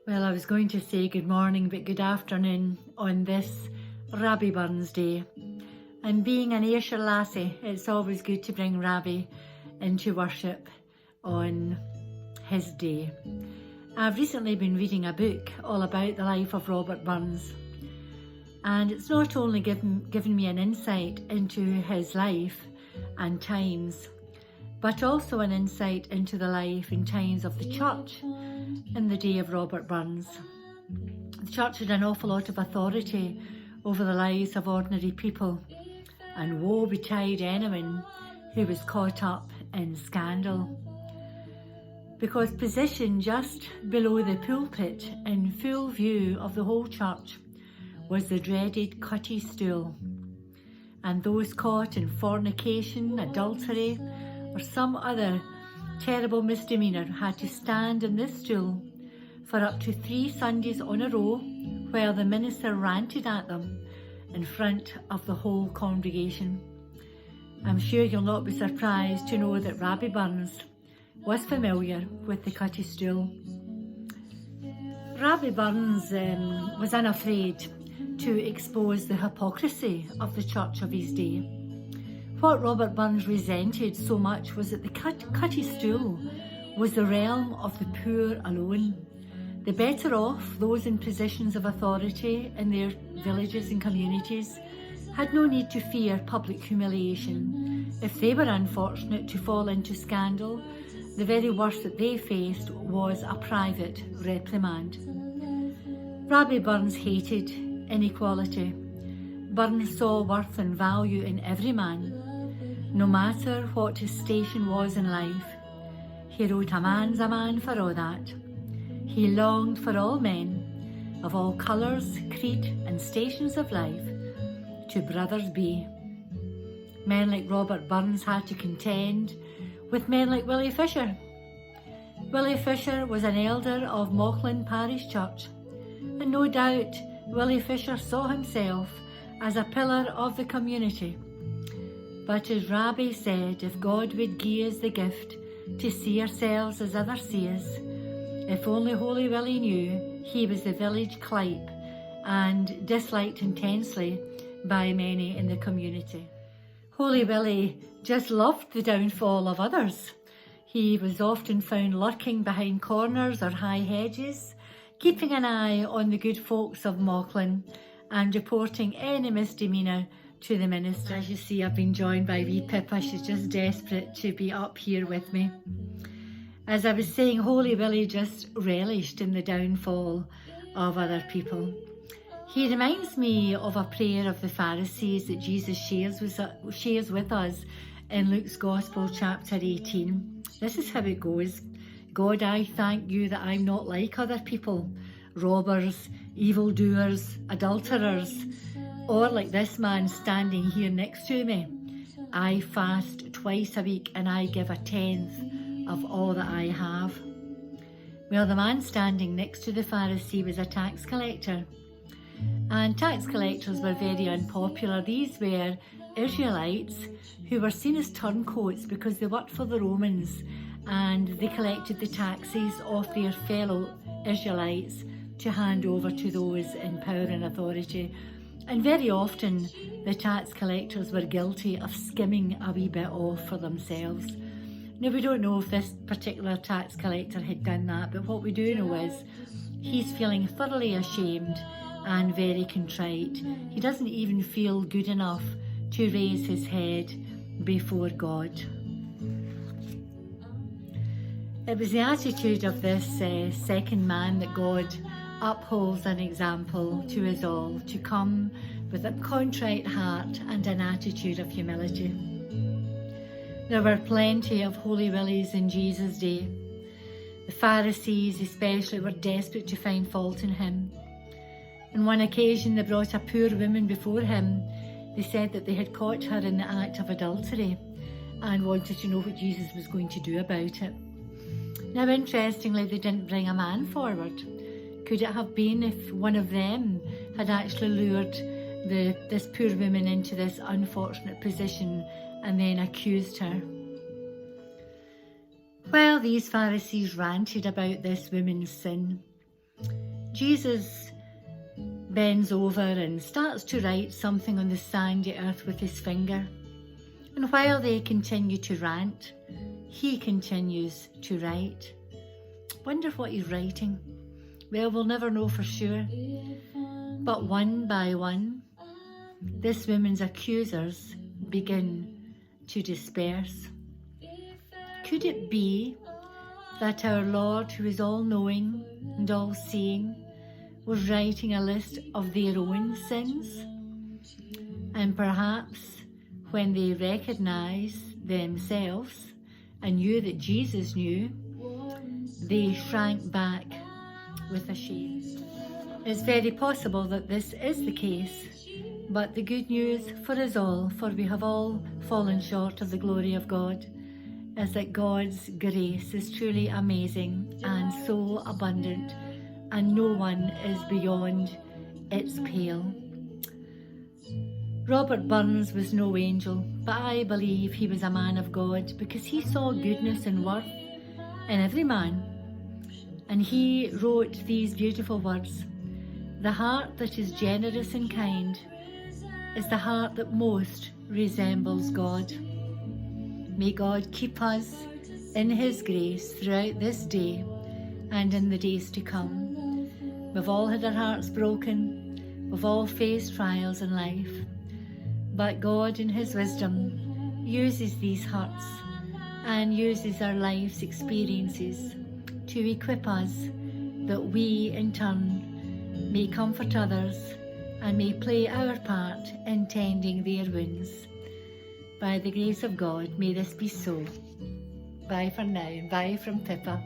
Well, I was going to say good morning, but good afternoon on this Rabbie Burns day. And being an Ayrshire lassie, it's always good to bring Rabbie into worship on his day. I've recently been reading a book all about the life of Robert Burns, and it's not only given me an insight into his life and times, but also an insight into the life and times of the church in the day of Robert Burns. The church had an awful lot of authority over the lives of ordinary people, and woe betide anyone who was caught up in scandal. Because positioned just below the pulpit in full view of the whole church was the dreaded cutty stool, and those caught in fornication, adultery, or some other terrible misdemeanour had to stand in this stool for up to 3 Sundays on a row while the minister ranted at them in front of the whole congregation. I'm sure you'll not be surprised to know that Rabbie Burns was familiar with the cutty stool. Rabbie Burns was unafraid to expose the hypocrisy of the church of his day. What Robert Burns resented so much was that the cutty stool was the realm of the poor alone. The better off, those in positions of authority in their villages and communities, had no need to fear public humiliation. If they were unfortunate to fall into scandal, the very worst that they faced was a private reprimand. Rabbie Burns hated inequality. Burns saw worth and value in every man, no matter what his station was in life. He wrote, "A man's a man for all that." He longed for all men, of all colours, creed and stations of life, to brothers be. Men like Robert Burns had to contend with men like Willie Fisher. Willie Fisher was an elder of Mauchline Parish Church, and no doubt Willie Fisher saw himself as a pillar of the community. But as Rabbie said, if God would give us the gift to see ourselves as others see us, if only Holy Willie knew he was the village clipe and disliked intensely by many in the community. Holy Willie just loved the downfall of others. He was often found lurking behind corners or high hedges, keeping an eye on the good folks of Mauchline and reporting any misdemeanour to the minister. As you see, I've been joined by wee Pippa. She's just desperate to be up here with me. As I was saying, Holy Willie just relished in the downfall of other people. He reminds me of a prayer of the Pharisees that Jesus shares with us in Luke's Gospel, chapter 18. This is how it goes. "God, I thank you that I'm not like other people, robbers, evildoers, adulterers, or like this man standing here next to me. I fast twice a week and I give 1/10 of all that I have." Well, the man standing next to the Pharisee was a tax collector. And tax collectors were very unpopular. These were Israelites who were seen as turncoats because they worked for the Romans and they collected the taxes of their fellow Israelites to hand over to those in power and authority. And very often the tax collectors were guilty of skimming a wee bit off for themselves. Now, we don't know if this particular tax collector had done that, but what we do know is he's feeling thoroughly ashamed and very contrite. He doesn't even feel good enough to raise his head before God. It was the attitude of this second man that God upholds an example to us all, to come with a contrite heart and an attitude of humility. There were plenty of Holy Willies in Jesus' day. The Pharisees especially were desperate to find fault in him. On one occasion they brought a poor woman before him. They said that they had caught her in the act of adultery and wanted to know what Jesus was going to do about it. Now, interestingly, they didn't bring a man forward. Could it have been if one of them had actually lured this poor woman into this unfortunate position and then accused her? Well, these Pharisees ranted about this woman's sin. Jesus bends over and starts to write something on the sandy earth with his finger. And while they continue to rant, he continues to write. Wonder what he's writing. Well, we'll never know for sure. But one by one, this woman's accusers begin to disperse. Could it be that our Lord, who is all-knowing and all-seeing, was writing a list of their own sins? And perhaps when they recognised themselves and knew that Jesus knew, they shrank back with a shame. It's very possible that this is the case, but the good news for us all, for we have all fallen short of the glory of God, is that God's grace is truly amazing and so abundant, and no one is beyond its pale. Robert Burns was no angel, but I believe he was a man of God, because he saw goodness and worth in every man. And he wrote these beautiful words: "The heart that is generous and kind is the heart that most resembles God." May God keep us in his grace throughout this day and in the days to come. We've all had our hearts broken, we've all faced trials in life, but God in his wisdom uses these hurts and uses our life's experiences to equip us, that we in turn may comfort others and may play our part in tending their wounds. By the grace of God, may this be so. Bye for now. Bye from Pippa.